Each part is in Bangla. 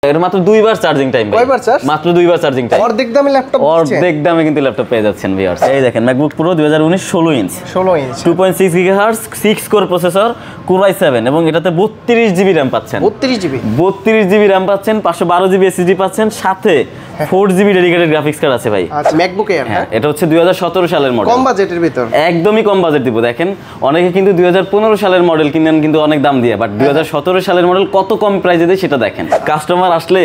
এটা মাত্র 2 বার চার্জিং টাইম ভাই। কয়বার চার্জ? মাত্র 2 বার চার্জিং টাইম। অর্ধেক দামে ল্যাপটপ দিচ্ছে। অর্ধেক দামে কিন্তু ল্যাপটপ পেয়ে যাচ্ছেন ভিউয়ার্স। এই দেখেন MacBook Pro 2019 16 inch 2.6 GHz 6 core processor Core i7 এবং এটাতে 32 জিবি RAM পাচ্ছেন। 32 জিবি RAM পাচ্ছেন, 512 জিবি SSD পাচ্ছেন, সাথে 4 জিবি ডেডিকেটেড গ্রাফিক্স কার্ড আছে ভাই। আচ্ছা MacBook Air হ্যাঁ, এটা হচ্ছে 2017 সালের মডেল। কম বাজেটের ভিতর। একদমই কম বাজেট দিব। দেখেন অনেকে কিন্তু 2015 সালের মডেল কিনেন কিন্তু অনেক দাম দিয়ে, বাট 2017 সালের মডেল কত কম প্রাইসে দেয় সেটা দেখেন। কাস্টমার আসলে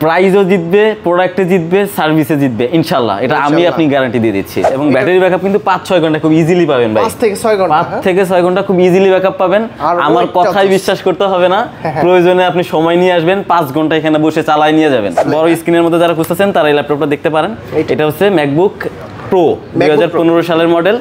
প্রাইজও জিতবে, প্রোডাক্টে জিতবে, সার্ভিসে জিতবে ইনশাআল্লাহ। এটা আমি আপনি গ্যারান্টি দিয়ে দিচ্ছি। এবং ব্যাটারি ব্যাকআপ কিন্তু 5-6 ঘন্টা খুব ইজিলি পাবেন ভাই। 5 থেকে 6 ঘন্টা 5 থেকে 6 ঘন্টা খুব ইজিলি ব্যাকআপ পাবেন। আমার কথাই বিশ্বাস করতে হবে না, প্রয়োজনে আপনি সময় নিয়ে আসবেন, 5 ঘন্টা এখানে বসে চালায় নিয়ে যাবেন। বড় স্ক্রিনের মধ্যে যারা খুঁজতেছেন তারা এই ল্যাপটপটা দেখতে পারেন। এটা হচ্ছে MacBook Pro 2015 সালের মডেল,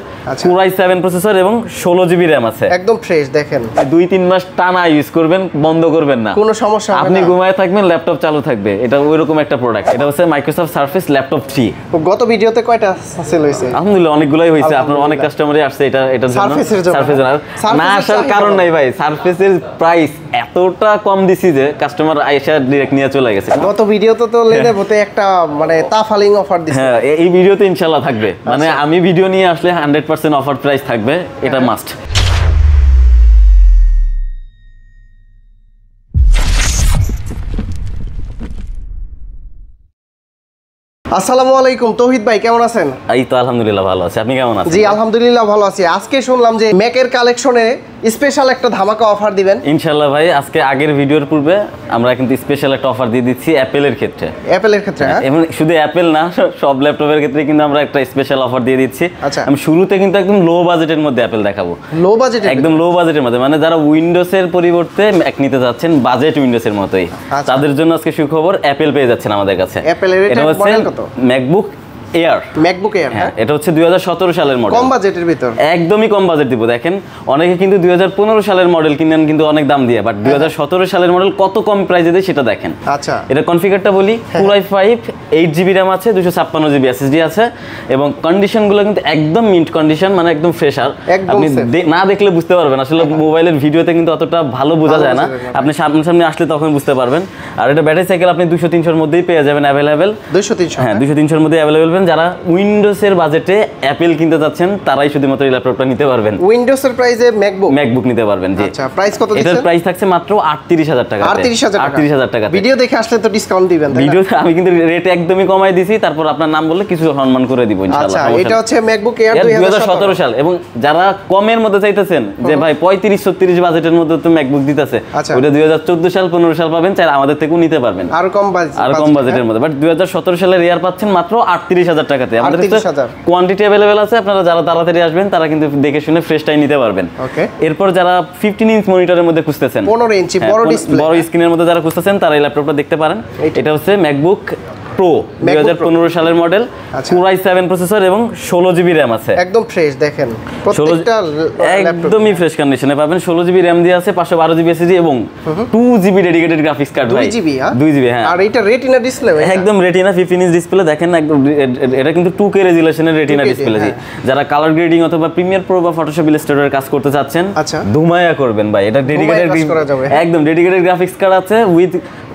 Core i7 প্রসেসর এবং 16 জিবি RAM আছে। একদম ফ্রেশ দেখেন। 2-3 মাস টানা ইউজ করবেন, বন্ধ করবেন না, কোনো সমস্যা হবে না। আপনি ঘুমায় থাকবেন, ল্যাপটপ চালু থাকবে। এটা ওইরকম একটা প্রোডাক্ট। এটা হচ্ছে Microsoft Surface Laptop 3। গত ভিডিওতে কয়টা সেল হইছে? আলহামদুলিল্লাহ অনেকগুলাই হইছে। আপনার অনেক কাস্টমারই আসছে এটার জন্য। সারফেসের না আসার কারণ নাই ভাই, সারফেসের প্রাইস এতটা কম দিছি যে কাস্টমার আইসা ডাইরেক্ট নিয়ে চলে গেছে। গত ভিডিওতে তো লেনেভোতে একটা মানে তাফালিং অফার দিছে। হ্যাঁ, এই ভিডিওতে ইনশাআল্লাহ থাকবে। মানে আমি ভিডিও নিয়ে আসলে 100% অফার প্রাইস থাকবে, এটা মাস্ট। আসসালামু আলাইকুম তৌহিদ ভাই, কেমন আছেন? এই তো আলহামদুলিল্লাহ ভালো আছি, আপনি কেমন আছেন? জি আলহামদুলিল্লাহ ভালো আছি। আজকে শুনলাম যে ম্যাকের কালেকশনে স্পেশাল একটা ধামাকা অফার দিবেন। ইনশাআল্লাহ ভাই, আজকে আগের ভিডিওর পূর্বে আমরা কিন্তু স্পেশাল একটা অফার দিয়ে দিচ্ছি অ্যাপেলের ক্ষেত্রে। অ্যাপেলের ক্ষেত্রে? হ্যাঁ, এবং শুধু অ্যাপেল না, সব ল্যাপটপের ক্ষেত্রে কিন্তু আমরা একটা স্পেশাল অফার দিয়ে দিচ্ছি। আচ্ছা, আমি শুরুতে কিন্তু একদম লো বাজেটের মধ্যে অ্যাপেল দেখাবো। Low budget? একদম লো বাজেটের মধ্যে, মানে যারা উইন্ডোজের পরিবর্তে ম্যাক নিতে যাচ্ছেন, বাজেট উইন্ডোজের মতোই, তাদের জন্য আজকে সুখবর, অ্যাপেল পেয়ে যাচ্ছেন আমাদের কাছে। অ্যাপেলের এটা মডেল কত? MacBook Air। MacBook Air, হ্যাঁ, এটা হচ্ছে 2017 সালের মডেল। কম বাজেটের ভিতর। একদমই কম বাজেট দিব। দেখেন অনেকে কিন্তু 2015 সালের মডেল কিনেন কিন্তু অনেক দাম দিয়ে, বাট 2017 সালের মডেল কত কম প্রাইসে দেয় সেটা দেখেন। আচ্ছা, এটা কনফিগারটা বলি। Core i5 8 জিবি RAM আছে, 256 জিবি SSD আছে এবং কন্ডিশনগুলো কিন্তু একদম মিন্ট কন্ডিশন, মানে একদম ফ্রেশার। আপনি না দেখলে বুঝতে পারবেন, আসলে মোবাইলের ভিডিওতে কিন্তু অতটা ভালো বোঝা যায় না, আপনি সামনে আসলে তখন বুঝতে পারবেন। আর এটা ব্যাটারি সাইকেল আপনি 200-300 এর মধ্যেই পেয়ে যাবেন অ্যাভেলেবেল। 200-300? হ্যাঁ, 200-300 এর মধ্যে অ্যাভেলেবেল। যারা উইন্ডোজের বাজেটে অ্যাপেল কিনতে যাচ্ছেন তারাই শুধুমাত্র এই ল্যাপটপটা নিতে পারবেন। উইন্ডোজের প্রাইসে MacBook নিতে পারবেন। জি। আচ্ছা, প্রাইস কত দিচ্ছেন? এটার প্রাইস থাকছে মাত্র 38000 টাকা। 38000 টাকা। ভিডিও দেখে আসলে তো ডিসকাউন্ট দিবেন? ভিডিওতে আমি কিন্তু রেট একদমই কমাই দিছি, তারপর আপনার নাম বললে কিছু সম্মান করে দিব ইনশাআল্লাহ। আচ্ছা, এটা হচ্ছে MacBook Air 2017 সাল। এবং যারা কমের মধ্যে চাইতেছেন যে ভাই 35-36 বাজেটের মধ্যে তো MacBook দিতেছে, ওটা 2014 সাল 15 সাল পাবেন, চাইলে আমাদের থেকেও নিতে পারবেন আর কম বাজেটের মধ্যে। বাট 2017 সালের এয়ার পাচ্ছেন মাত্র 38000 টাকাতে। আমাদের কোয়ান্টিটি अवेलेबल আছে, আপনারা যারা তাড়াতাড়ি আসবেন তারা কিন্তু দেখে শুনে ফ্রেশটাই নিতে পারবেন। এরপর যারা 15 ইঞ্চ মনিটরের মধ্যে খুঁজতেছেন, 15 ইঞ্চি বড় ডিসপ্লে, বড় স্ক্রিনের মধ্যে যারা খুঁজতেছেন তারা এই ল্যাপটপটা দেখতে পারেন। এটা হচ্ছে MacBook Pro 2015 সালের মডেল, Core i7 প্রসেসর এবং 16 জিবি RAM আছে। একদম ফ্রেশ দেখেন, প্রত্যেকটা একদমই ফ্রেশ কন্ডিশনে পাবেন। 16 জিবি RAM দিয়ে আছে, 512 জিবি SSD এবং 2 জিবি ডেডিকেটেড গ্রাফিক্স কার্ড ভাই। 2 জিবি। হ্যাঁ, আর এটা রেটিনা ডিসপ্লে? একদম রেটিনা 15 ইঞ্চ ডিসপ্লে। দেখেন একদম এটা কিন্তু 2K রেজোলিউশনের রেটিনা ডিসপ্লে। জি, যারা কালার গ্রেডিং অথবা প্রিমিয়ার প্রো বা ফটোশপ ইলাস্ট্রেটরের কাজ করতে চাচ্ছেন, ধুমায়া করবেন ভাই। এটা ডেডিকেটেড, একদম ডেডিকেটেড গ্রাফিক্স কার্ড আছে, উইথ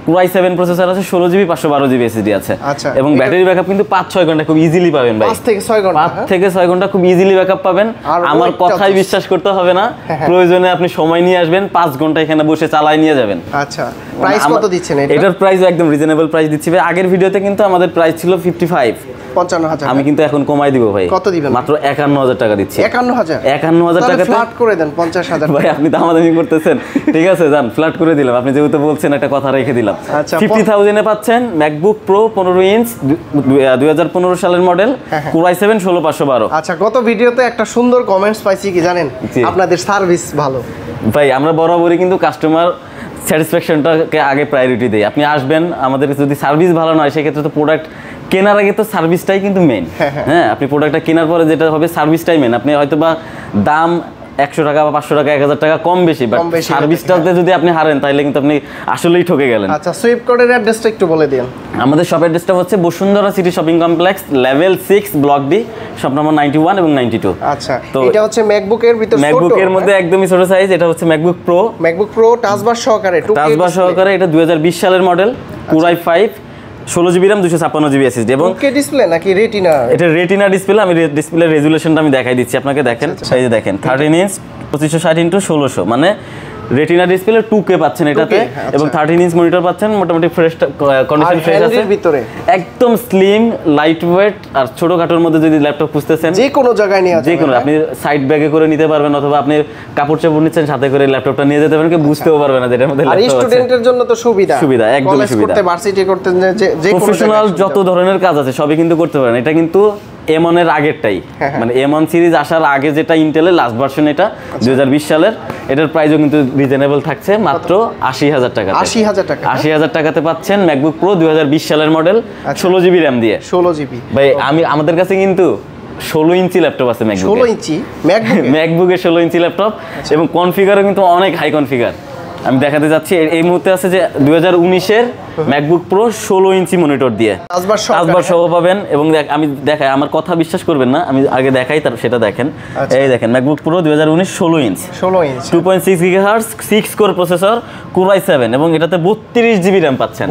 Core i7 প্রসেসর আছে, 16 জিবি 512 জিবি SSD আছে এবং ব্যাটারি ব্যাকআপ কিন্তু 5-6 ঘন্টা খুব ইজিলি পাবেন ভাই। 5 থেকে 6 ঘন্টা 5 থেকে 6 ঘন্টা খুব ইজিলি ব্যাকআপ পাবেন। আমার কথাই বিশ্বাস করতে হবে না, প্রয়োজনে আপনি সময় নিয়ে আসবেন, 5 ঘন্টা এখানে বসে চালায় নিয়ে যাবেন। আচ্ছা, প্রাইস কত দিচ্ছেন এটা? এটার প্রাইস একদম রিজনেবল প্রাইস দিচ্ছি ভাই। আগের ভিডিওতে কিন্তু আমাদের প্রাইস ছিল 55,000, আমি কিন্তু এখন কমাই দিব ভাই। কত দিবেন? মাত্র 51000 টাকা দিচ্ছি। 51000 টাকা ফ্ল্যাট করে দেন। 50000 ভাই আপনি দামাদামি করতেছেন, ঠিক আছে যান, ফ্ল্যাট করে দিলাম। আপনি যেহেতু বলছেন একটা কথা রেখে দিলাম। 50,000 এ পাচ্ছেন MacBook Pro 15 ইঞ্চ 2015 সালের মডেল, Core i7 16512। আচ্ছা, গত ভিডিওতে একটা সুন্দর কমেন্টস পাইছি, কি জানেন? আপনাদের সার্ভিস ভালো ভাই। আমরা বরাবরই কিন্তু কাস্টমার স্যাটিসফ্যাকশনটাকে আগে প্রায়োরিটি দেই। আপনি আসবেন, আমাদের যদি সার্ভিস ভালো নয় সেক্ষেত্রে তো প্রোডাক্ট কেনার আগে তো সার্ভিসটাই কিন্তু মেইন। হ্যাঁ, আপনি প্রোডাক্টটা কেনার পরে যেটা হবে সার্ভিসটাই মেইন। আপনি হয়তো বা দাম 100 টাকা বা 500 টাকা 1000 টাকা কম বেশি, বাট সার্ভিসটাতে যদি আপনি হারেন তাহলে কিন্তু আপনি আসলেই ঠকে গেলেন। আচ্ছা, সুইপ কোডের অ্যাড্রেসটা একটু বলে দিন। আমাদের শপ অ্যাড্রেসটা হচ্ছে Bashundhara city shopping complex, level 6, block D, shop number 91 এবং 92। আচ্ছা, এটা হচ্ছে MacBook এর ভিতর ছোট, MacBook এর মধ্যে একদমই ছোট সাইজ। এটা হচ্ছে MacBook Pro টাচ বার সহকারে, টাচ বার সহকারে। এটা 2020 সালের model, Core i5 16GB RAM 256GB SSD এবং ওকে ডিসপ্লে নাকি রেটিনা? এটা রেটিনা ডিসপ্লে। আমি ডিসপ্লে রেজুলেশনটা আমি দেখাই দিচ্ছি আপনাকে, দেখেন এই যে দেখেন 13 ইঞ্চ 2560x1600 মানে রেটিনা ডিসপ্লে 2K পাচ্ছেন এটাতে এবং 13 ইঞ্চ মনিটর পাচ্ছেন মোটামুটি ফ্রেশ কন্ডিশন ফ্রেশ আছে ভিতরে একদম স্লিম লাইট ওয়েট আর ছোটখাটোর মধ্যে যদি ল্যাপটপ খুঁজতেছেন যে কোনো জায়গায় নিয়ে যে কোনো আপনি সাইড ব্যাগে করে নিতে পারবেন অথবা আপনি কাপড় চাপড় নিচ্ছেন সাথে করে ল্যাপটপটা নিয়ে যেতে পারেন, কেউ বুঝতেও পারবে না যেটার মধ্যে ল্যাপটপ আছে। আর স্টুডেন্টের জন্য তো সুবিধা একদম সুবিধা, করতে ভার্সিটি করতে যে প্রফেশনাল যত ধরনের কাজ আছে সবই কিন্তু করতে পারেন। এটা কিন্তু M1 এর আগেরটাই, মানে M1 সিরিজ আসার আগে যেটা ইন্টেলের লাস্ট ভার্সন, এটা 2020 সালের। এটার প্রাইসও কিন্তু রিজনেবল থাকছে মাত্র 80,000 টাকা। 80,000 টাকাতে পাচ্ছেন ম্যাকবুক প্রো 2020 সালের মডেল 16GB RAM দিয়ে। 16GB ভাই আমাদের কাছে কিন্তু 16 ইঞ্চি ল্যাপটপ আছে ম্যাকবুক। 16 ইঞ্চি ম্যাকবুকের 16 ইঞ্চি ল্যাপটপ এবং কনফিগারও কিন্তু অনেক হাই কনফিগার। আমি দেখাতে যাচ্ছি এই মুহূর্তে আছে যে 2019-এর ম্যাকবুক প্রো 16 ইঞ্চি মনিটর দিয়ে টাচবার সহ পাবেন। এবং আমি দেখাই, আমার কথা বিশ্বাস করবেন না, আমি আগে দেখাই তার সেটা দেখেন। এই দেখেন MacBook pro 2019 16 inch 2.6 GHz 6 core processor Core i7 এবং এটাতে 32GB RAM পাচ্ছেন।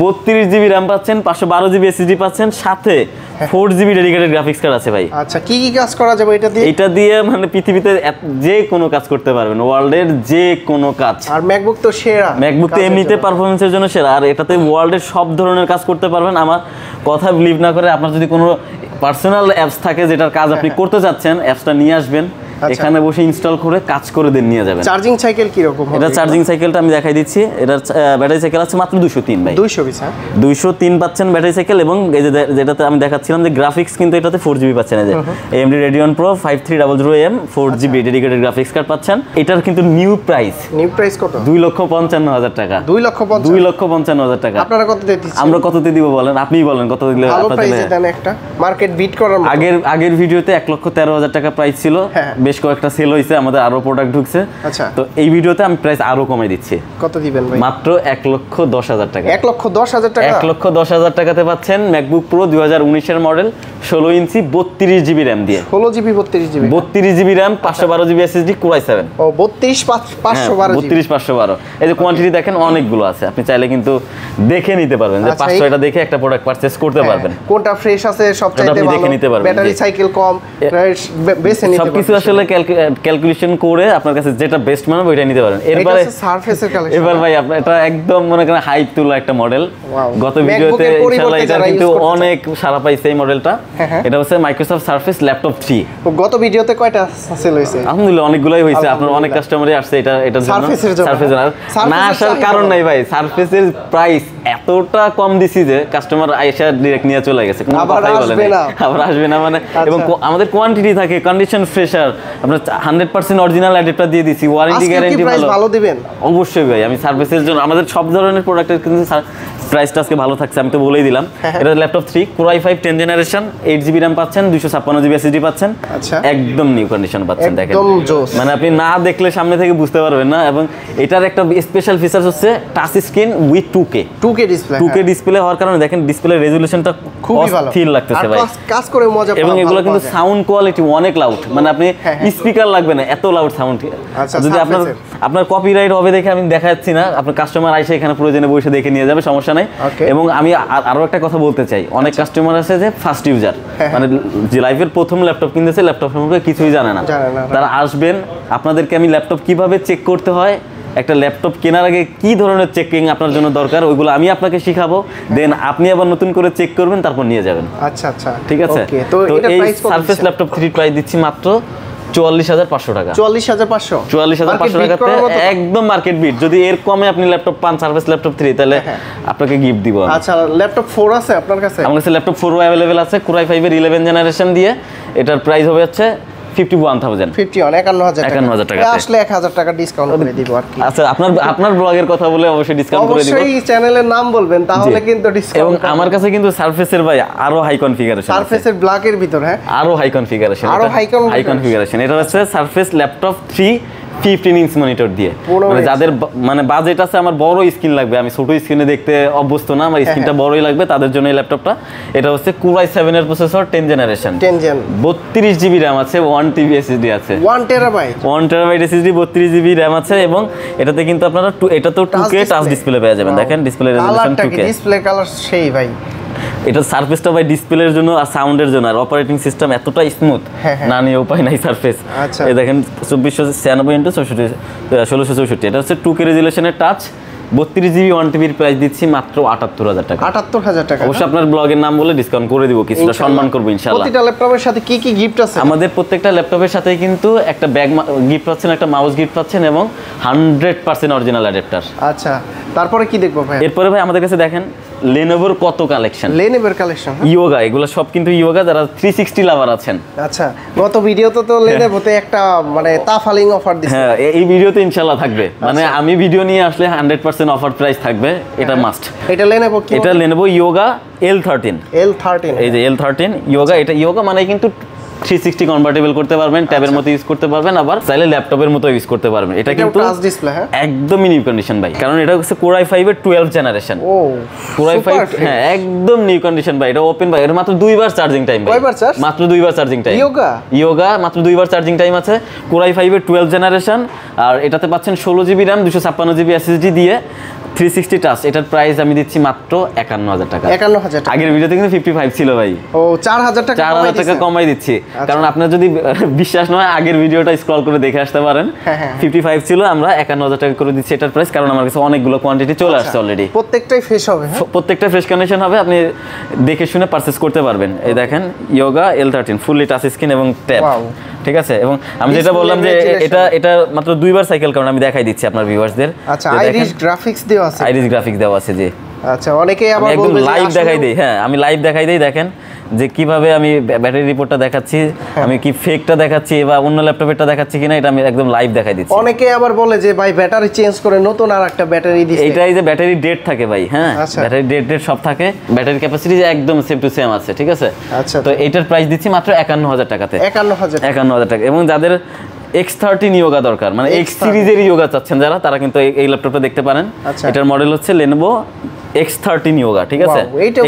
32GB RAM পাচ্ছেন, 512GB SSD পাচ্ছেন, সাথে 4GB ডেডিকেটেড গ্রাফিক্স কার্ড আছে ভাই। আচ্ছা কি কি কাজ করা যাবে এটা দিয়ে? এটা দিয়ে মানে পৃথিবীতে যে কোনো কাজ করতে পারবেন, ওয়ার্ল্ডের যে কোনো কাজ। আর ম্যাকবুক তো সেরা, ম্যাকবুক তো এমনিতে পারফরম্যান্সের জন্য সেরা, আর এটাতে ওয়ার্ল্ডের সব ধরনের কাজ করতে পারবেন। আমার কথা বিলিভ না করে আপনার যদি কোনো পার্সোনাল অ্যাপস থাকে যেটার কাজ আপনি করতে চাচ্ছেন, অ্যাপসটা নিয়ে আসবেন, এখানে বসে ইনস্টল করে কাজ করে দেন নিয়ে যাবেন। চার্জিং সাইকেল কি রকম? এটা চার্জিং সাইকেলটা আমি দেখাই দিচ্ছি। এটার ব্যাটারি সাইকেল আছে মাত্র 203 ভাই। 203 পাচ্ছেন ব্যাটারি সাইকেল এবং এই যে যেটাতে আমি দেখাচ্ছিলাম যে গ্রাফিক্স কিন্তু এটাতে 4GB পাচ্ছেন। এই যে AMD Radeon Pro 5300M 4GB dedicated graphics card পাচ্ছেন। এটার কিন্তু নিউ প্রাইস কত? 2,55,000 টাকা। 2,55,000 টাকা। আপনারা কত দিচ্ছেন? আমরা কততে দিব বলেন, আপনিই বলেন কত দিলে আপনাদের দেন একটা মার্কেট বিট করার মতো। আগের ভিডিওতে 1,13,000 টাকা প্রাইস ছিল, বেশ কয়েকটা সেল হইছে, আমাদের আরো প্রোডাক্ট ঢুকছে। আচ্ছা, তো এই ভিডিওতে আমি প্রাইস আরো কমাই দিচ্ছি। কত দিবেন ভাই? মাত্র 1,10,000 টাকা। 1,10,000 টাকা। 1,10,000 টাকাতে পাচ্ছেন ম্যাকবুক প্রো 2019 এর মডেল 16 ইঞ্চি 32GB RAM দিয়ে। 32GB RAM 512GB SSD Core i7। ও 32,512। এই যে কোয়ান্টিটি দেখেন অনেকগুলো আছে, আপনি চাইলে কিন্তু দেখে নিতে পারবেন যে 500টা দেখে একটা প্রোডাক্ট পারচেজ করতে পারবেন। কোনটা ফ্রেশ আছে সবচাইতে ভালো, দেখে নিতে পারবেন, ব্যাটারি সাইকেল কম, বেছে নিতে পারবেন। সবকিছু আসলে ক্যালকুলেশন করে আপনার কাছে যেটা বেস্ট মনে হবে ওইটা নিতে পারেন। এরপরে সারফেসের কালেকশন। এবার ভাই আপনার এটা একদম মনে করেন হাইপ তোলা একটা মডেল। গত ভিডিওতে ইনশাআল্লাহ এটা কিন্তু অনেক সাড়া পাইছে এই মডেলটা। এটা হচ্ছে মাইক্রোসফট সারফেস ল্যাপটপ 3। গত ভিডিওতে কয়টা সেল হইছে? আলহামদুলিল্লাহ অনেকগুলাই হইছে। আপনার অনেক কাস্টমারই আসছে এটার জন্য। সারফেসের না আসার কারণ নাই ভাই, সারফেসের প্রাইস এতটা কম দিছি যে কাস্টমার আইসা ডাইরেক্ট নিয়ে চলে গেছে, কোনো কথাই বলে না, আবার আসবে না মানে। এবং আমাদের কোয়ান্টিটি থাকে, কন্ডিশন ফ্রেশার, আপনার 100% অরিজিনাল অ্যাডাপ্টার দিয়ে দিছি, ওয়ারেন্টি গ্যারান্টি ভালো দিবেন অবশ্যই ভাই। আমি সার্ভিসের জন্য আমাদের সব ধরনের প্রোডাক্টের কিন্তু প্রাইসটা আজকে ভালো থাকছে, আমি তো বলেই দিলাম। এটা laptop 3 Core i5 10 generation 8GB RAM পাচ্ছেন, 256GB SSD পাচ্ছেন। একদম নিউ কন্ডিশন পাচ্ছেন। দেখেন মানে আপনি না দেখলে সামনে থেকে বুঝতে পারবেন না। এবং এটার একটা স্পেশাল ফিচার হচ্ছে touch screen with 2K display হওয়ার কারণে দেখেন ডিসপ্লে রেজোলিউশনটা খুবই ভালো, স্থির লাগতেছে ভাই, কাজ করে মজা পাবেন। এবং এগুলো কিন্তু সাউন্ড কোয়ালিটি অনেক লাউড, মানে আপনি স্পিকার লাগবে না এত লাউড সাউন্ড। যদি আপনার কপিরাইট হবে দেখে আমি দেখাচ্ছি না, আপনার কাস্টমার আইসে এখানে প্রয়োজনে বসে দেখে নিয়ে যাবে, সমস্যা নাই। এবং আমি আরো একটা কথা বলতে চাই, অনেক কাস্টমার আছে যে ফার্স্ট ইউজার, মানে যে লাইফের প্রথম ল্যাপটপ কিনতেছে, ল্যাপটপ সম্পর্কে কিছুই জানে না। তারা আসবেন, আপনাদেরকে আমি ল্যাপটপ কিভাবে চেক করতে হয়, একটা ল্যাপটপ কেনার আগে কি ধরনের চেকিং আপনার জন্য দরকার, ওইগুলো আমি আপনাকে শিখাবো। দেন আপনি আবার নতুন করে চেক করবেন, তারপর নিয়ে যাবেন। আচ্ছা, ঠিক আছে। তো এই সারফেস ল্যাপটপ 3 প্রাইস দিচ্ছি মাত্র 44,500 টাকা। 44,500 টাকাতে একদম মার্কেট বিট। যদি এর কমে আপনি ল্যাপটপ পান সারফেস ল্যাপটপ 3 তাহলে আপনাকে গিফট দিব। আচ্ছা, ল্যাপটপ 4 আছে আপনার কাছে? আমার কাছে ল্যাপটপ 4 अवेलेबल আছে, Core i5 এর 11 জেনারেশন দিয়ে। এটার প্রাইস হবে হচ্ছে 51,000 টাকা। আসলে 1,000 টাকা ডিসকাউন্ট করে দিব আর কি। আচ্ছা, আপনার ব্লগের কথা বলে অবশ্যই ডিসকাউন্ট করে দিব। অবশ্যই চ্যানেলের নাম বলবেন, তাহলে কিন্তু ডিসকাউন্ট। এবং আমার কাছে কিন্তু সারফেসের ভাই আরো হাই কনফিগারেশন, সারফেসের ব্ল্যাকের ভিতর আরো হাই কনফিগারেশন। এটা হচ্ছে সারফেস ল্যাপটপ 3 15 ইঞ্চ মনিটর দিয়ে। মানে যাদের মানে বাজেট আছে আমার বড় স্ক্রিন লাগবে, আমি ছোট স্ক্রিনে দেখতে অভ্যস্ত না, আমার স্ক্রিনটা বড়ই লাগবে, তাদের জন্য এই ল্যাপটপটা। এটা হচ্ছে Core i7 এর প্রসেসর 10 জেনারেশন, 32 জিবি RAM আছে, 1 TB SSD আছে, 1 টেরাবাইট SSD, 32 জিবি RAM আছে। এবং এটাতে কিন্তু আপনারা এটা তো 2K টাচ ডিসপ্লে পেয়ে যাবেন। দেখেন display resolution 2K, display colour সেই ভাই। এটা সারফেসটা ভাই ডিসপ্লের জন্য আর সাউন্ডের জন্য, আর অপারেটিং সিস্টেম এতটা স্মুথ, না নিয়ে উপায় নাই সারফেস। এই দেখেন 2496 x 1664, এটা হচ্ছে 2K রেজোলিউশনের টাচ, 32 জিবি 1 টিবির প্রাইস দিচ্ছি মাত্র 78000 টাকা। 78000 টাকা। অবশ্যই আপনার ব্লগের নাম বলে ডিসকাউন্ট করে দিব, কিছুটা সম্মান করব ইনশাআল্লাহ। প্রতিটা ল্যাপটপের সাথে কি কি গিফট আছে? আমাদের প্রত্যেকটা ল্যাপটপের সাথেই কিন্তু একটা ব্যাগ গিফট পাচ্ছেন, একটা মাউস গিফট পাচ্ছেন এবং 100% অরিজিনাল অ্যাডাপ্টার। আচ্ছা, তারপরে কি দেখবো ভাই? এরপরে ভাই আমাদের কাছে দেখেন Lenovoর কত কালেকশন, Lenovoর কালেকশন, ইয়োগা, এগুলো সব কিন্তু ইয়োগা যারা 360 লাভার আছেন। আচ্ছা, গত ভিডিওতে তো Lenovoতে একটা মানে তাফালিং অফার দিছে। হ্যাঁ, এই ভিডিওতে ইনশাআল্লাহ থাকবে, মানে আমি ভিডিও নিয়ে আসলে 100% অফার প্রাইস থাকবে, এটা মাস্ট। এটা Lenovo কি? এটা Lenovo ইয়োগা L13, এই যে L13 ইয়োগা। এটা ইয়োগা মানে কিন্তু 360 কনভার্টেবল করতে পারবেন, ট্যাবের মতো ইউজ করতে পারবেন, আবার চাইলে ল্যাপটপের মতো ইউজ করতে পারবেন। এটা কিন্তু টাচ ডিসপ্লে, হ্যাঁ, একদমই নিউ কন্ডিশন ভাই, কারণ এটা হচ্ছে Core i5 এর 12 জেনারেশন। ও Core i5, হ্যাঁ একদম নিউ কন্ডিশন ভাই। এটা ওপেন ভাই, এটা মাত্র 2 বার চার্জিং টাইম ভাই। কয়বার চার্জ? মাত্র 2 বার চার্জিং টাইম। ইয়োগা মাত্র 2 বার চার্জিং টাইম আছে। Core i5 এর 12 জেনারেশন, আর এটাতে পাচ্ছেন 16 জিবি RAM, 256 জিবি SSD দিয়ে 360 টাচ। এটার প্রাইস আমি দিচ্ছি মাত্র 51000 টাকা। 51000 টাকা। আগের ভিডিওতে কিন্তু 55 ছিল ভাই। ও 4000 টাকা কমাই দিচ্ছি। কারণ আপনার যদি বিশ্বাস নয় আগের ভিডিওটা স্ক্রল করে দেখে আসতে পারেন। 55 ছিল, আমরা 51000 টাকা করে দিচ্ছি এটার প্রাইস, কারণ আমার কাছে অনেকগুলো কোয়ান্টিটি চলে আসছে অলরেডি। প্রত্যেকটাই ফ্রেশ হবে, প্রত্যেকটা ফ্রেশ কন্ডিশন হবে, আপনি দেখে শুনে পারচেজ করতে পারবেন। এই দেখেন yoga L13 fully touch screen এবং ট্যাব, ঠিক আছে। এবং আমি যেটা বললাম যে এটা মাত্র 2 বার সাইকেল, কারণ আমি দেখাই দিচ্ছি আপনার ভিউয়ারদের। আচ্ছা, আইরিস গ্রাফিক্স দেওয়া আছে, আইরিস গ্রাফিক্স দেওয়া আছে জি। আচ্ছা, অনেকেই আবার একদম লাইভ দেখাই দেই। হ্যাঁ, আমি লাইভ দেখাই দেই, দেখেন যে কিভাবে আমি ব্যাটারি রিপোর্টটা দেখাচ্ছি, আমি কি ফেকটা দেখাচ্ছি বা অন্য ল্যাপটপেরটা দেখাচ্ছি কিনা, এটা আমি একদম লাইভ দেখাই দিচ্ছি। অনেকে আবার বলে যে ভাই ব্যাটারি চেঞ্জ করে নতুন আর একটা ব্যাটারি দিছে, এটাই যে ব্যাটারি ডেট থাকে ভাই। হ্যাঁ, ব্যাটারি ডেট সব থাকে, ব্যাটারি ক্যাপাসিটি একদম সেম টু সেম আছে, ঠিক আছে। আচ্ছা, তো এটার প্রাইস দিচ্ছি মাত্র 51000 টাকাতে। 51000 টাকা। এবং যাদের X13 ইয়োগা দরকার, মানে X সিরিজের ইয়োগা চাচ্ছেন যারা, তারা কিন্তু এই ল্যাপটপটা দেখতে পারেন। এটার মডেল হচ্ছে Lenovo X13 ইয়োগা, ঠিক আছে।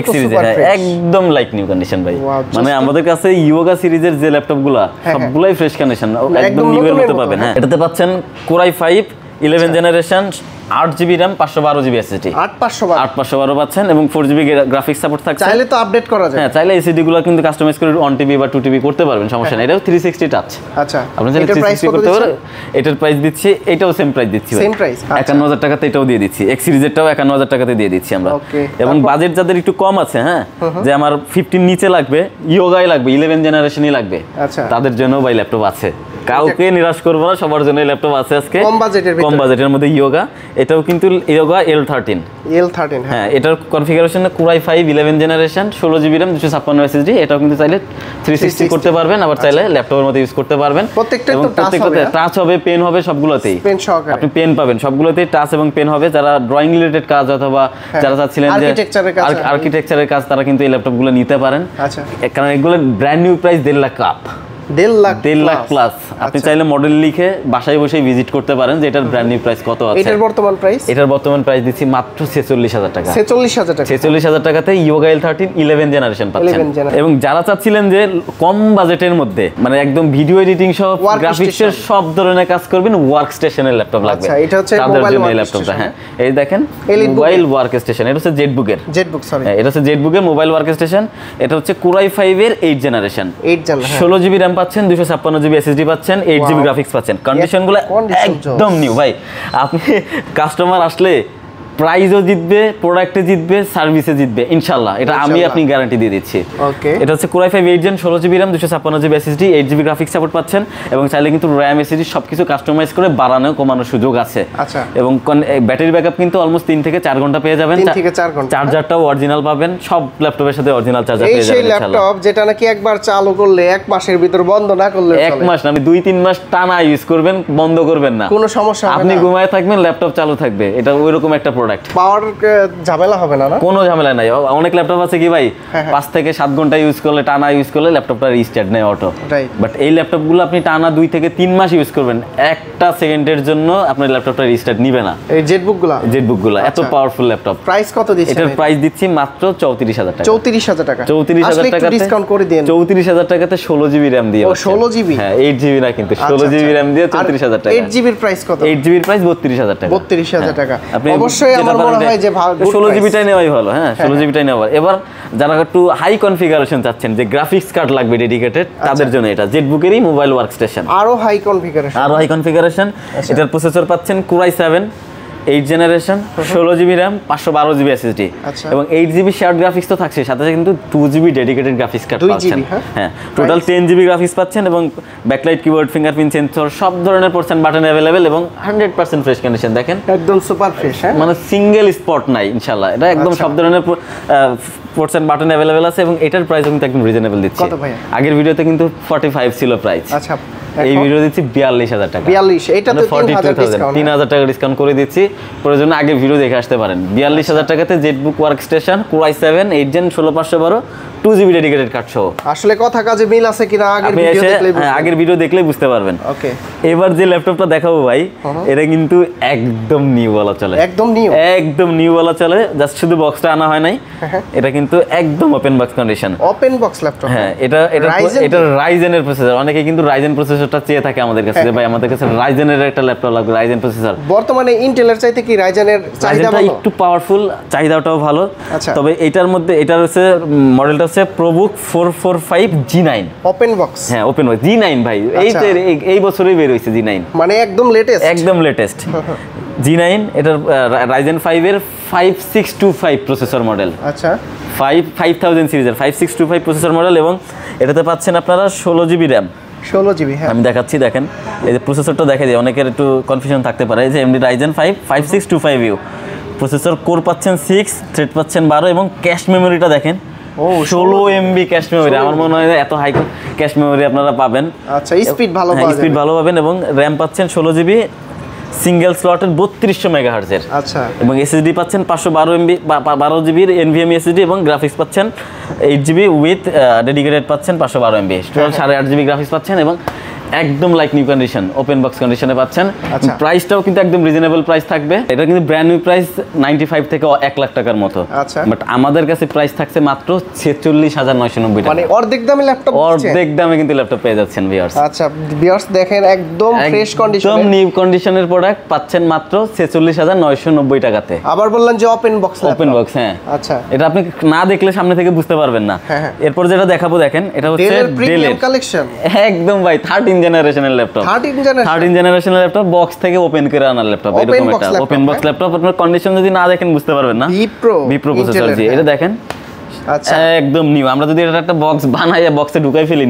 X সিরিজের একদম লাইক নিউ কন্ডিশন ভাই। মানে আমাদের কাছে ইয়োগা সিরিজের যে ল্যাপটপগুলো সবগুলাই ফ্রেশ কন্ডিশন, একদম নিউ এর মতো পাবেন। হ্যাঁ, এটাতে পাচ্ছেন Core i5 11 generation, 8 GB RAM, 512 GB SSD, 8512 পাচ্ছেন, এবং 4 জিবি গ্রাফিক্স সাপোর্ট থাকছে। চাইলে তো আপডেট করা যায়। হ্যাঁ, চাইলে এসএসডি গুলো কিন্তু কাস্টমাইজ করে 1 টিবি বা 2 টিবি করতে পারবেন, সমস্যা নেই। এটাও 360 টাচ। আচ্ছা, আপনি চাইলে 360 করতে পারেন। এটার প্রাইস দিচ্ছি, এটাও সেম প্রাইস দিচ্ছি ভাই, সেম প্রাইস 51000 টাকাতে এটাও দিয়ে দিচ্ছি। X সিরিজেরটাও 51000 টাকাতে দিয়ে দিচ্ছি আমরা। এবং বাজেট যাদের একটু কম আছে, হ্যাঁ, যে আমার 15 নিচে লাগবে, ইয়োগাই লাগবে, 11 জেনারেশনই লাগবে, তাদের জন্য ভাই ল্যাপটপ আছে। কাউকে নিরাশ করবো না, সবার জন্য ল্যাপটপ আছে আজকে কম বাজেটের মধ্যে। ইয়োগা, এটাও কিন্তু ইয়োগা L13। হ্যাঁ, এটার configuration Core i5 11 generation, 16 GB RAM, 256 SSD। এটাও কিন্তু চাইলে 360 করতে পারবেন, আবার চাইলে ল্যাপটপের মতো ইউজ করতে পারবেন। প্রত্যেকটাতে টাচ হবে, পেন হবে, সবগুলোতেই আপনি পেন পাবেন, সবগুলোতেই টাচ এবং পেন হবে। যারা ড্রয়িং রিলেটেড কাজ অথবা যারা চাচ্ছিলেন যে আর্কিটেকচারের কাজ, তারা কিন্তু এই ল্যাপটপগুলো নিতে পারেন। কারণ এগুলো brand new price 1.5 lakh up, 1.5 lakh plus. আপনি চাইলে মডেল লিখে বাসায় বসে ভিজিট করতে পারেন যে এটার ব্র্যান্ড নিউ প্রাইস কত আছে। এটার বর্তমান প্রাইস দিচ্ছি মাত্র 46000 টাকা। 46000 টাকাতে ইয়োগা L13 11 জেনারেশন পাচ্ছেন। এবং যারা চাচ্ছিলেন যে কম বাজেটের মধ্যে, মানে একদম ভিডিও এডিটিং সহ গ্রাফিক্সের সব ধরনের কাজ করবেন, ওয়ার্ক স্টেশনের ল্যাপটপ লাগবে, তাদের জন্য এই ল্যাপটপটা। হ্যাঁ, এই দেখেন মোবাইল ওয়ার্ক স্টেশন, এটা হচ্ছে জেটবুকের, এটা হচ্ছে জেটবুকের মোবাইল ওয়ার্ক স্টেশন। এটা হচ্ছে Core i5 এর 8 জেনারেশন, 16 জিবি RAM পাচ্ছেন, 256 জিবি SSD পাচ্ছেন, 8 জিবি গ্রাফিক্স পাচ্ছেন। কন্ডিশনগুলো একদম নিউ ভাই। আপনি কাস্টমার আসলে প্রাইজও জিতবে, প্রোডাক্টে জিতবে, সার্ভিসে জিতবে ইনশাআল্লাহ, এটা আমি আপনি গ্যারান্টি দিয়ে দিচ্ছি। এটা হচ্ছে Core i5 8 gen, 16 GB RAM, 256 GB SSD, 8 GB graphics support পাচ্ছেন। এবং চাইলে কিন্তু RAM SSD সবকিছু কাস্টমাইজ করে বাড়ানো কমানোর সুযোগ আছে। এবং ব্যাটারি ব্যাকআপ কিন্তু অলমোস্ট 3 থেকে 4 ঘন্টা পেয়ে যাবেন। চার্জারটাও অরিজিনাল পাবেন, সব ল্যাপটপের সাথে অরিজিনাল চার্জার পেয়ে যাবেন ইনশাআল্লাহ। এই ল্যাপটপ যেটা নাকি একবার চালু করলে 1 মাসের ভিতর বন্ধ না করলে চলে, 1 মাস না, আপনি 2-3 মাস টানা ইউজ করবেন, বন্ধ করবেন না, কোনো সমস্যা হবে না। আপনি ঘুমায় থাকবেন, ল্যাপটপ চালু থাকবে। এটা ওইরকম একটা প্রোডাক্ট। প্রোডাক্ট। পাওয়ার ঝামেলা হবে না? কোনো ঝামেলা নাই। অনেক ল্যাপটপ আছে কি ভাই 5 থেকে 7 ঘন্টা ইউজ করলে, টানা ইউজ করলে ল্যাপটপটা রিস্টার্ট নেয় অটো। বাট এই ল্যাপটপগুলো আপনি টানা 2 থেকে 3 মাস ইউজ করবেন, একটা সেকেন্ডের জন্য আপনার ল্যাপটপটা রিস্টার্ট নিবে না। এই জেটবুকগুলো এত পাওয়ারফুল ল্যাপটপ। প্রাইস কত দিচ্ছেন? এটার প্রাইস দিচ্ছি মাত্র 34000 টাকা। 34000 টাকা। 34000 টাকা ডিসকাউন্ট করে দেন। 34000 টাকাতে 16 জিবি RAM দিয়ে। ও 16 জিবি? হ্যাঁ 8 জিবি না কিন্তু 16 জিবি RAM দিয়ে 34000 টাকা। 8 জিবির প্রাইস কত? 8 জিবির প্রাইস 32000 টাকা। 32000 টাকা। অবশ্যই আমার মনে হয় যে 16 জিবিটাই নেওয়াই ভালো। হ্যাঁ 16 জিবিটাই নেওয়া ভালো। এবার যারা একটু হাই কনফিগারেশন চাচ্ছেন, যে গ্রাফিক্স কার্ড লাগবে ডেডিকেটেড, তাদের জন্য এটা জেটবুকেরই মোবাইল ওয়ার্কস্টেশন। আরো হাই কনফিগারেশন। এটার প্রসেসর পাচ্ছেন Core i7 8 generation, 16 GB RAM, 512 GB SSD এবং 8 জিবি শেয়ার্ড গ্রাফিক্স তো থাকছে, সাথে কিন্তু 2 জিবি ডেডিকেটেড গ্রাফিক্স কার্ড পাচ্ছেন। হ্যাঁ টোটাল 10 জিবি গ্রাফিক্স পাচ্ছেন এবং ব্যাকলাইট, কিবোর্ড, ফিঙ্গারপ্রিন্ট সেন্সর সব ধরনের পোর্টস এন্ড বাটন अवेलेबल এবং 100% ফ্রেশ কন্ডিশন। দেখেন একদম সুপার ফ্রেশ। মানে সিঙ্গেল স্পট নাই ইনশাআল্লাহ। এটা একদম সব ধরনের পোর্টস এন্ড বাটন अवेलेबल আছে এবং এটার প্রাইস কিন্তু একদম রিজনেবল দিচ্ছি। কত ভাই? আগের ভিডিওতে কিন্তু 45 ছিল প্রাইস। আচ্ছা এই ভিডিও দিচ্ছি 42000 টাকা। 42, এটা তো 3000 টাকা ডিসকাউন্ট করে দিচ্ছি। প্রয়োজনে আগে ভিডিও দেখে আসতে পারেন। 42000 টাকাতে ZBook workstation Core i7 8 gen 16512 2 GB dedicated card সহ। আসলে কথা কাজে মিল আছে কিনা আগের ভিডিও দেখলেই বুঝতে পারবেন। ওকে, এবার যে ল্যাপটপটা দেখাবো ভাই, এটা কিন্তু একদম নিউ বলা চলে। একদম নিউ বলা চলে, জাস্ট শুধু বক্সটা আনা হয় নাই। এটা কিন্তু একদম open box condition. Open box laptop. হ্যাঁ এটা রাইজেনের প্রসেসর। অনেকে কিন্তু রাইজেন প্রসেসরটা চেয়ে থাকে আমাদের কাছে, যে ভাই আমাদের কাছে রাইজেনের একটা ল্যাপটপ লাগবে, রাইজেন প্রসেসর। বর্তমানে ইন্টেলের চাইতে কি রাইজেনের চাহিদা ভালো? একটু পাওয়ারফুল, চাহিদাটাও ভালো। তবে এটার মধ্যে এটার হচ্ছে মডেলটা হচ্ছে ProBook 445 G9 ওপেন বক্স। হ্যাঁ ওপেন বক্স G9 ভাই, এই বছরই বের হইছে G9, মানে একদম লেটেস্ট G9। এটার Ryzen 5 এর 5625 প্রসেসর মডেল। আচ্ছা 5000 সিরিজের 5625 প্রসেসর মডেল এবং এটাতে পাচ্ছেন আপনারা 16 জিবি RAM। 16 জিবি। হ্যাঁ আমি দেখাচ্ছি, দেখেন এই যে প্রসেসরটা দেখে দিই, অনেকের একটু কনফিউশন থাকতে পারে। এই যে AMD Ryzen 5 5625U processor, core পাচ্ছেন 6, থ্রেড পাচ্ছেন 12 এবং ক্যাশ মেমোরিটা দেখেন 16 MB ক্যাশ মেমোরি। আমার মনে হয় এত হাই ক্যাশ মেমোরি আপনারা পাবেন। আচ্ছা স্পিড ভালো পাবেন এবং RAM পাচ্ছেন 16 জিবি সিঙ্গেল স্লটের 3200 মেগাহার্টজের। আচ্ছা এবং SSD পাচ্ছেন 512 MB 12 জিবির NVMe SSD এবং গ্রাফিক্স পাচ্ছেন 8 জিবি উইথ ডেডিকেটেড পাচ্ছেন 512 MB, টোটাল 8.5 জিবি গ্রাফিক্স পাচ্ছেন এবং একদম like new condition open box কন্ডিশনে পাচ্ছেন। প্রাইসটাও কিন্তু একদম রিজনেবল প্রাইস থাকবে। এটা কিন্তু ব্র্যান্ড নিউ প্রাইস 95 থেকে 1 লাখ টাকার মতো। বাট আমাদের কাছে প্রাইস থাকছে মাত্র 46990 টাকা, মানে অর্ধেক দামে ল্যাপটপ, অর্ধেক দামে কিন্তু ল্যাপটপ পেয়ে যাচ্ছেন ভিউয়ার্স। আচ্ছা ভিউয়ার্স দেখেন একদম ফ্রেশ কন্ডিশন, একদম নিউ কন্ডিশনের প্রোডাক্ট পাচ্ছেন মাত্র 46990 টাকাতে। আবার বললেন যে ওপেন বক্স। হ্যাঁ আচ্ছা, এটা আপনি না দেখলে সামনে থেকে বুঝতে পারবেন না। এরপর যেটা দেখাবো দেখেন, এটা হচ্ছে ডেলের কালেকশন। একদম ভাই 13 জেনারেশনের ল্যাপটপ। 13 জেনারেশনের ল্যাপটপ, বক্স থেকে ওপেন করে আনার ল্যাপটপ। এরকম একটা ওপেন বক্স ল্যাপটপ। আপনার কন্ডিশন যদি না দেখেন বুঝতে পারবেন না। বিপ্রো প্রসেসর জি, এটা দেখেন একদম নিউ। আমরা যদি এটা একটা বক্স বানাই, বক্সে ঢুকাই ফেলি,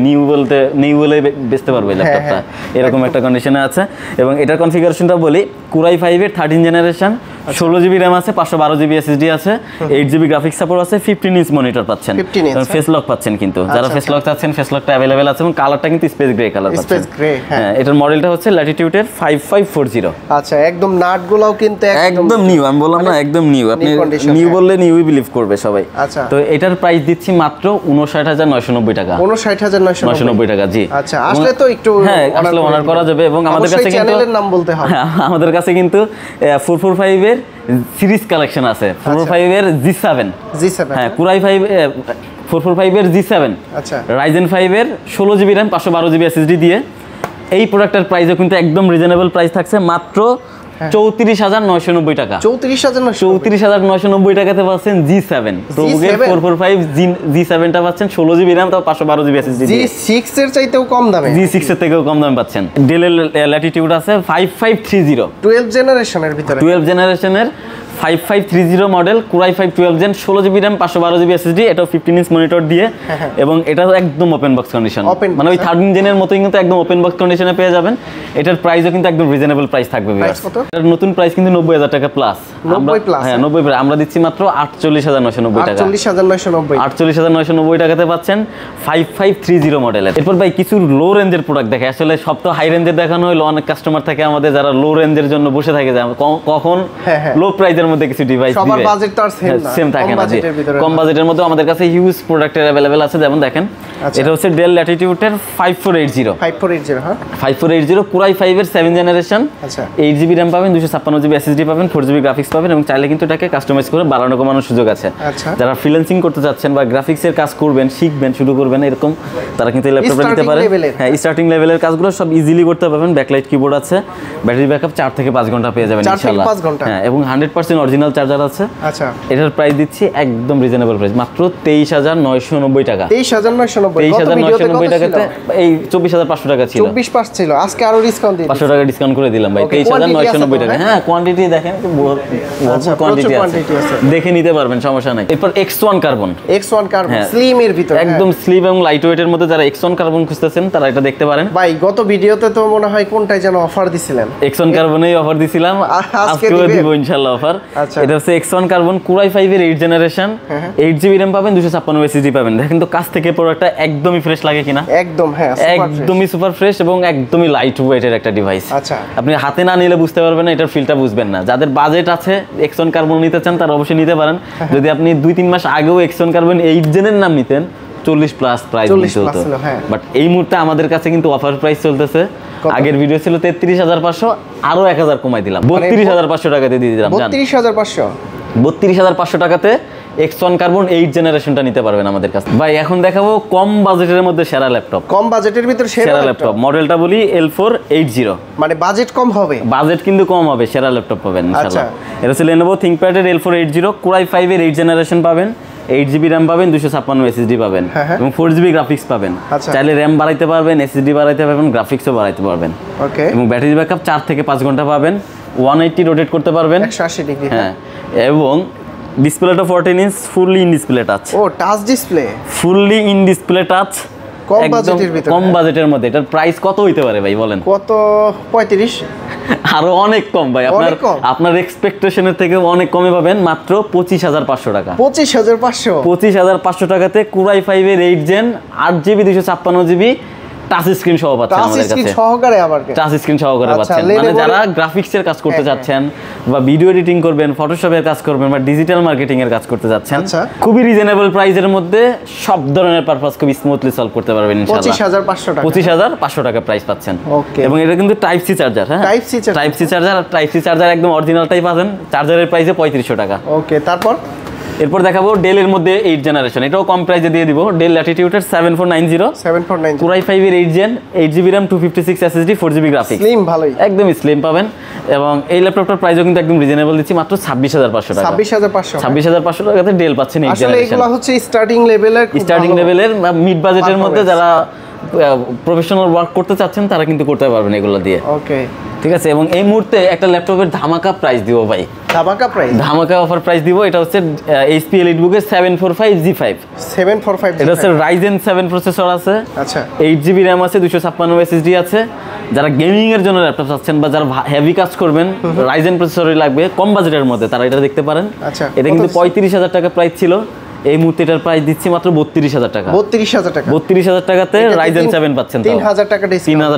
নিউ বলে বেচতে পারবে ল্যাপটপটা, এরকম একটা কন্ডিশনে আছে। এবং এটার কনফিগারেশনটা বলি, Core i5 এর 13 জেনারেশন, 16 জিবি RAM আছে, 512 জিবি SSD আছে, 8 জিবি গ্রাফিক্স সাপোর্ট আছে, 15 ইঞ্চ মনিটর পাচ্ছেন, ফেস লক পাচ্ছেন। কিন্তু যারা ফেস লক চাচ্ছেন, ফেস লকটা अवेलेबल আছে এবং কালারটা কিন্তু স্পেস গ্রে কালার পাচ্ছেন। হ্যাঁ এটার মডেলটা হচ্ছে Latitude এর 5540। আচ্ছা একদম নাটগুলোও কিন্তু একদম নিউ। আমি বললাম না একদম নিউ, আপনি নিউ বললে নিউই বিলিভ করবে সবাই। আচ্ছা তো এটার প্রাইস দিচ্ছি মাত্র 59990 টাকা। 59990 টাকা জি। আচ্ছা আসলে তো একটু হ্যাঁ আসলে অনার করা যাবে। এবং আমাদের কাছে কিন্তু চ্যানেলের নাম বলতে হবে। আমাদের কাছে কিন্তু 445 এর সিরিজ কালেকশন আছে। 445 এর G7 হ্যাঁ, Core i5 445 এর G7, আচ্ছা Ryzen 5 এর 16 জিবি RAM 512 জিবি SSD দিয়ে এই প্রোডাক্টের প্রাইসও কিন্তু একদম রিজনেবল প্রাইস থাকছে মাত্র 34990 টাকা। 34990 টাকাতে পাচ্ছেন G7 ProBook 445 G7 টা পাচ্ছেন 16 জিবি RAM তাও 512 জিবি SSD। G6 এর চাইতেও কম দামে, G6 এর থেকেও কম দামে পাচ্ছেন। ডেলের Latitude আছে 5530 12 জেনারেশনের ভিতরে, 12 জেনারেশনের 5530 model, Core i5 12 gen, 16 GB RAM 512 GB SSD, এটাও 15 ইঞ্চ মনিটর দিয়ে এবং এটা একদম ওপেন বক্স কন্ডিশন, মানে ওই 13 জেনের মতোই কিন্তু একদম ওপেন বক্স কন্ডিশনে পেয়ে যাবেন। এটার প্রাইসও কিন্তু একদম রিজনেবল প্রাইস থাকবে ভিউয়ার্স। এটার নতুন প্রাইস কিন্তু 90000 টাকা প্লাস। হ্যাঁ 90 আমরা দিচ্ছি মাত্র 48990 টাকা। 48990 টাকাতে পাচ্ছেন 5530 মডেলের। এরপর ভাই কিছু লো রেঞ্জের প্রোডাক্ট দেখে, আসলে সব তো হাই রেঞ্জের দেখানো হলো, অনেক কাস্টমার থাকে আমাদের যারা লো রেঞ্জের জন্য বসে থাকে যে কখন লো প্রাইজের মধ্যে কিছু ডিভাইস দিবে। সবার বাজেট তো আর সেম থাকে না। কম বাজেটের মধ্যে আমাদের কাছে হিউজ প্রোডাক্টের अवेलेबल আছে। যেমন দেখেন এটা হচ্ছে ডেল ল্যাটিটিউডের 5480 হ্যাঁ 5480 কোরাই 5 এর 7 জেনারেশন। আচ্ছা 8GB RAM পাবেন, 256GB SSD পাবেন, 4GB গ্রাফিক্স পাবেন এবং চাইলে কিন্তু এটাকে কাস্টমাইজ করে বাড়ানো কমানোর সুযোগ আছে। আচ্ছা যারা ফ্রিল্যান্সিং করতে যাচ্ছেন বা গ্রাফিক্সের কাজ করবেন, শিখবেন, শুরু করবেন এরকম, তারা কিন্তু এই ল্যাপটপটা নিতে পারেন। হ্যাঁ স্টার্টিং লেভেলের কাজগুলো সব ইজিলি করতে পারবেন। ব্যাকলাইট কিবোর্ড আছে, ব্যাটারি ব্যাকআপ 4 থেকে 5 ঘন্টা পেয়ে যাবেন ইনশাআল্লাহ। 4 থেকে 5 ঘন্টা হ্যাঁ এবং 100% অরিজিনাল চার্জার আছে। আচ্ছা এটার প্রাইস দিচ্ছি একদম রিজনেবল প্রাইস, মাত্র 23990 টাকা। 23990 টাকাতে এই 24500 টাকা ছিল, 24 ছিল, আজকে আরো ডিসকাউন্ট দিয়ে 500 টাকা ডিসকাউন্ট করে দিলাম ভাই। 23990 টাকা। হ্যাঁ কোয়ান্টিটি দেখেন, কোয়ান্টিটি আছে, দেখে নিতে পারবেন, সমস্যা নাই। এরপর X1 carbon, X1 carbon slim এর ভিতর, একদম স্লিম এবং লাইট ওয়েটের মধ্যে যারা X1 কার্বন খুঁজতেছেন তারা এটা দেখতে পারেন। ভাই গত ভিডিওতে তো মনে হয় কোনটাই যেন অফার দিছিলেন, X1 কার্বনেই অফার দিছিলাম, আজকেও দিব ইনশাআল্লাহ অফার। এটা হচ্ছে X1 কার্বন কোরাই 5 এর 8 জেনারেশন, 8GB RAM পাবেন, 256 SSD পাবেন। দেখেন তো কাছ থেকে প্রোডাক্টটা একদমই ফ্রেশ লাগে কিনা? একদম, হ্যাঁ একদমই সুপার ফ্রেশ এবং একদমই লাইট ওয়েটের একটা ডিভাইস। আচ্ছা আপনি হাতে না নিলে বুঝতে পারবেন না, এটার ফিলটা বুঝবেন না। যাদের বাজেট আছে X1 কার্বন নিতে চান তারা অবশ্যই নিতে পারেন। যদি আপনি 2-3 মাস আগেও X1 কার্বন 8 জেনের নাম নিতেন 40 প্লাস প্রাইস চলতো, বাট এই মুহূর্তে আমাদের কাছে কিন্তু অফার প্রাইস চলতেছে। আগের ভিডিও ছিল 33500, আরো 1000 কমাই দিলাম, 32500 টাকাতে দিয়ে দিলাম। 32500 টাকাতে X1 কার্বন 8 জেনারেশনটা নিতে পারবেন আমাদের কাছে। ভাই এখন দেখাবো কম বাজেটের মধ্যে সেরা ল্যাপটপ, কম বাজেটের ভিতর সেরা ল্যাপটপ। মডেলটা বলি L480, মানে বাজেট কম হবে, বাজেট কিন্তু কম হবে, সেরা ল্যাপটপ পাবেন ইনশাআল্লাহ। এটা হচ্ছে Lenovo ThinkPad এর L480 কোরাই 5 এর 8 জেনারেশন পাবেন, 8GB RAM পাবেন, 256 SSD পাবেন এবং 4GB গ্রাফিক্স পাবেন। চাইলে RAM বাড়াইতে পারবেন, SSD বাড়াইতে পারবেন, গ্রাফিক্সও বাড়াইতে পারবেন। ওকে এবং ব্যাটারি ব্যাকআপ 4 থেকে 5 ঘন্টা পাবেন, 180 রোটেট করতে পারবেন, 180 ডিগ্রি। হ্যাঁ এবং ডিসপ্লেটা 14 inch, fully in display touch. ও touch display, fully in display touch, কম বাজেটের ভিতরে, কম বাজেটের মধ্যে। এটার প্রাইস কত হইতে পারে ভাই বলেন? কত? 35? আরো অনেক কম ভাই, আপনার এক্সপেকটেশনের থেকে অনেক কমে পাবেন, মাত্র 25500 টাকা। 25500 টাকাতে কোরাই 5 এর 8 gen 8GB 256GB touch screen সহ পাচ্ছেন আমাদের কাছে, সহকারে আবার টাচ স্ক্রিন সহকারে পাচ্ছেন। মানে যারা গ্রাফিক্সের কাজ করতে যাচ্ছেন বা ভিডিও এডিটিং করবেন, ফটোশপের কাজ করবেন বা ডিজিটাল মার্কেটিং এর কাজ করতে যাচ্ছেন, খুবই রিজনেবল প্রাইসের মধ্যে সব ধরনের পারপাস খুব স্মুথলি সলভ করতে পারবেন ইনশাআল্লাহ। 25500 টাকা প্রাইস পাচ্ছেন। এবং এটা কিন্তু টাইপ সি চার্জার, হ্যাঁ টাইপ সি চার্জার, আর টাইপ সি চার্জার একদম অরিজিনালটাই পাবেন। চার্জারের প্রাইসে 3500 টাকা। ওকে তারপর এরপর দেখাবো ডেলের মধ্যে 8 জেনারেশন, এটাও কম প্রাইসে দিয়ে দিব। ডেল ল্যাটিটিউডের 7490 কোরাই 5 এর 8 gen, 8GB RAM, 256 SSD, 4GB graphics, slim, ভালোই, একদম স্লিম পাবেন। এবং এই ল্যাপটপটার প্রাইসও কিন্তু একদম রিজনেবল দিচ্ছি, মাত্র 26500 টাকা। 26500 টাকাতে ডেল পাচ্ছেন 8 জেনারেশন। আসলে এগুলো হচ্ছে স্টার্টিং লেভেলের মিড বাজেটের মধ্যে যারা প্রফেশনাল ওয়ার্ক করতে চাচ্ছেন তারা কিন্তু করতে পারবেন এগুলো দিয়ে। ওকে ঠিক আছে। এবং এই মুহূর্তে একটা ল্যাপটপের ধামাকা প্রাইস দিব ভাই, ধামাকা অফার প্রাইস দিব। এটা হচ্ছে HP EliteBook এর 745G5। এটা হচ্ছে Ryzen 7 প্রসেসর আছে, আচ্ছা 8GB RAM আছে, 256 SSD আছে। যারা গেমিং এর জন্য ল্যাপটপ চাচ্ছেন বা যারা হেভি কাজ করবেন, Ryzen প্রসেসরই লাগবে কম বাজেটের মধ্যে, তারা এটা দেখতে পারেন। এটা কিন্তু 35000 টাকা প্রাইস ছিল, এই মুহূর্তে এটার প্রাইস দিচ্ছি মাত্র 32000 টাকা। 32000 টাকাতে Ryzen 7 পাচ্ছেন, 3000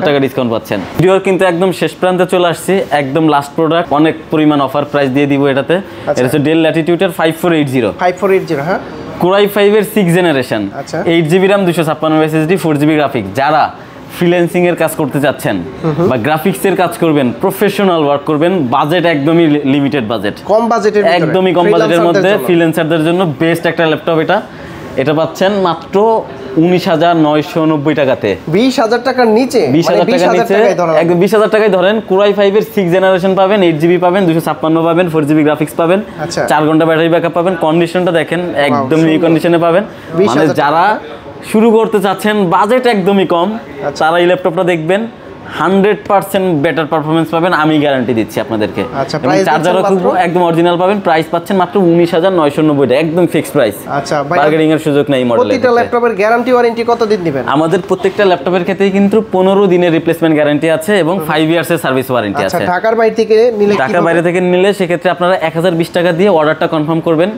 টাকা ডিসকাউন্ট পাচ্ছেন। ভিডিওর কিন্তু একদম শেষ প্রান্তে চলে আসছি, একদম লাস্ট প্রোডাক্ট, অনেক পরিমাণ অফার প্রাইস দিয়ে দিব এটাতে। এটা হচ্ছে ডেল ল্যাটিটিউডের 5480, হ্যাঁ কোরাই 5 এর 6 generation, 8GB RAM, 256 SSD, 4GB graphics. যারা ফ্রিল্যান্সিং এর কাজ করতে যাচ্ছেন বা গ্রাফিক্স এর কাজ করবেন, প্রফেশনাল ওয়ার্ক করবেন, বাজেট একদমই লিমিটেড বাজেট, কম বাজেটের, একদমই কম বাজেটের মধ্যে ফ্রিল্যান্সারদের জন্য বেস্ট একটা ল্যাপটপ। এটা পাচ্ছেন মাত্র 19990 টাকাতে, 20000 টাকার নিচে, 20000 টাকার নিচে, একদম 20000 টাকায় ধরেন। কোরাই 5 এর 6 জেনারেশন পাবেন, 8GB পাবেন, 256 পাবেন, 4GB গ্রাফিক্স পাবেন, 4 ঘন্টা ব্যাটারি ব্যাকআপ পাবেন। কন্ডিশনটা দেখেন একদম নিউ কন্ডিশনে পাবেন। মানে যারা শুরু করতে চাচ্ছেন, বাজেট একদমই কম, তারা এই ল্যাপটপটা দেখবেন, 100% বেটার পারফরম্যান্স পাবেন, আমি গ্যারান্টি দিচ্ছি আপনাদেরকে। এবং চার্জারও খুব একদম অরিজিনাল পাবেন। প্রাইস পাচ্ছেন মাত্র 19990 টাকা, একদম ফিক্সড প্রাইস। আচ্ছা, বার্গেনিং এর সুযোগ নেই মডেলে। প্রতিটা ল্যাপটপের গ্যারান্টি ওয়ারেন্টি কতদিন দিবেন? আমাদের প্রত্যেকটা ল্যাপটপের ক্ষেত্রে কিন্তু 15 দিনের রিপ্লেসমেন্ট গ্যারান্টি আছে এবং 5 ইয়ার্সের সার্ভিস ওয়ারেন্টি আছে। ঢাকার বাইরে থেকে নিলে, ঢাকার বাইরে থেকে নিলে সেক্ষেত্রে আপনারা 1020 টাকা দিয়ে অর্ডারটা কনফার্ম করবেন।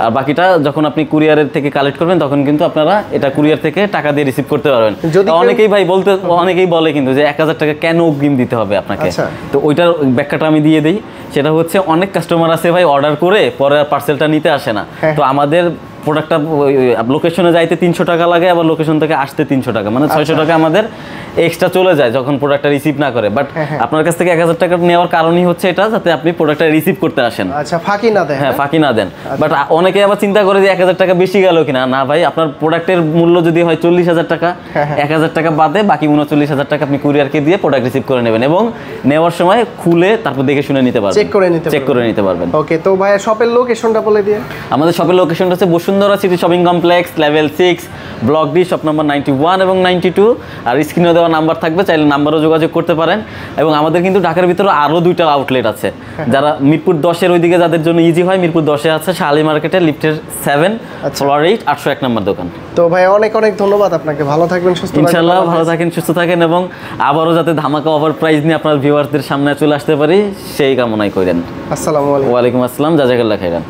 আর বাকিটা যখন আপনি কুরিয়ারের থেকে কালেক্ট করবেন তখন কিন্তু আপনারা এটা কুরিয়ার থেকে টাকা দিয়ে রিসিভ করতে পারবেন। অনেকেই ভাই অনেকেই বলে কিন্তু যে 1000 টাকা কেন অগ্রিম দিতে হবে আপনাকে, তো ওইটার ব্যাখ্যাটা আমি দিয়ে দিই। সেটা হচ্ছে অনেক কাস্টমার আছে ভাই অর্ডার করে পরে আর পার্সেলটা নিতে আসে না, তো আমাদের প্রোডাক্টটা লোকেশনে যাইতে 300 টাকা লাগে, আবার লোকেশন থেকে আসতে 300 টাকা, মানে 600 টাকা আমাদের এক্সট্রা চলে যায় যখন প্রোডাক্টটা রিসিভ না করে। বাট আপনার কাছ থেকে 1000 টাকা নেওয়ার কারণই হচ্ছে এটা, যাতে আপনি প্রোডাক্টটা রিসিভ করতে আসেন, আচ্ছা ফাঁকি না দেন। হ্যাঁ ফাঁকি না দেন। বাট অনেকে আবার চিন্তা করে যে 1000 টাকা বেশি গেল কিনা, না ভাই আপনার প্রোডাক্টের মূল্য যদি হয় 40,000 টাকা, 1000 টাকা বাদে বাকি 39,000 টাকা আপনি কুরিয়ারকে দিয়ে প্রোডাক্ট রিসিভ করে নেবেন এবং নেওয়ার সময় খুলে তারপর দেখে শুনে নিতে পারবেন, চেক করে নিতে পারবেন। ওকে, তো ভাই শপের লোকেশনটা বলে দিন। আমাদের শপের লোকেশনটা হচ্ছে Bashundhara city shopping complex, level 6, block D, shop number 91 এবং 92। আর স্ক্রিনে দেওয়া নাম্বার থাকবে, চাইলে নাম্বারও যোগাযোগ করতে পারেন। এবং আমাদের কিন্তু ঢাকার ভিতরে আরও 2টা আউটলেট আছে, যারা মিরপুর 10-এর ওইদিকে যাদের জন্য ইজি হয়, মিরপুর 10-এ আছে শালি মার্কেটে লিফটের 7 ফ্লোর 8 801 নম্বর দোকান। তো ভাই অনেক অনেক ধন্যবাদ আপনাকে, ভালো থাকবেন, সুস্থ থাকবেন। ইনশাআল্লাহ ভালো থাকেন, সুস্থ থাকেন এবং আবারও যাতে ধামাকা অফার প্রাইস নিয়ে আপনার ভিউয়ারদের সামনে চলে আসতে পারি সেই কামনাই করেন। আসসালামু আলাইকুম। ওয়ালাইকুম আসসালাম, জাযাকাল্লাহ খাইরান।